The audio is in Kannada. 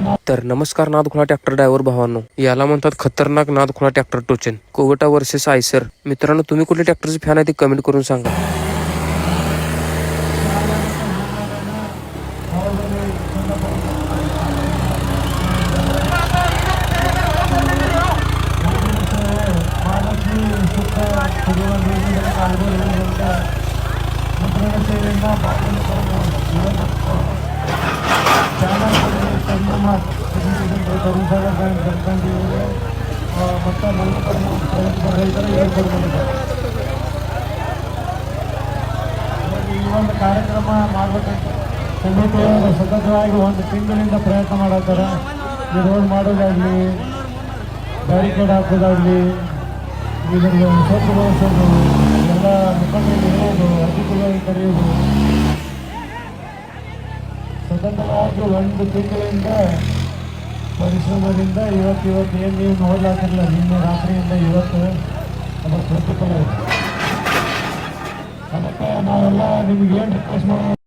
तर नमस्कार नादखुळा ट्रॅक्टर ड्रायव्हर भावांनो, याला म्हणतात खतरनाक नादखुळा ट्रॅक्टर टोचन कोगटा वर्सेस आयसर. मित्रांनो, तुम्ही कुठल्या ट्रॅक्टरचे फॅन आहे ते कमेंट करून सांगा. ಈ ಒಂದು ಕಾರ್ಯಕ್ರಮ ಮಾಡಬೇಕಂತ ಸಮಿತಿಯವರು ಸತತವಾಗಿ ಒಂದು ತಿಂಗಳಿಂದ ಪ್ರಯತ್ನ ಮಾಡತ್ತಾರೆ. ಈ ರೋಡ್ ಮಾಡೋದಾಗಲಿ, ಬ್ಯಾರಿಕೇಡ್ ಹಾಕೋದಾಗಲಿ, ಇದರಲ್ಲಿ ಸ್ವಚ್ಛಗೊಳಿಸೋದು, ಎಲ್ಲ ಮುಖಂಡರಿಗೆ ಹೇಳೋದು, ಅತಿಥಿಗಳಿಗೆ ಕರೆಯೋದು, ಸತತವಾಗಿ ಒಂದು ತಿಂಗಳಿಂದ ಪರಿಶ್ರಮದಿಂದ ಇವತ್ತು ಏನು ನೀವು ನೋಡ್ಲಾತಿರಲಿಲ್ಲ, ನಿನ್ನೆ ರಾತ್ರಿಯಿಂದ ಇವತ್ತು ಅದರ ಪ್ರತಿಫಲ ಇದೆ. ಅದಕ್ಕೆ ನಾವೆಲ್ಲ ನಿಮ್ಗೆ ಏನು ರಿಕ್ವೆಸ್ಟ್ ಮಾಡೋದು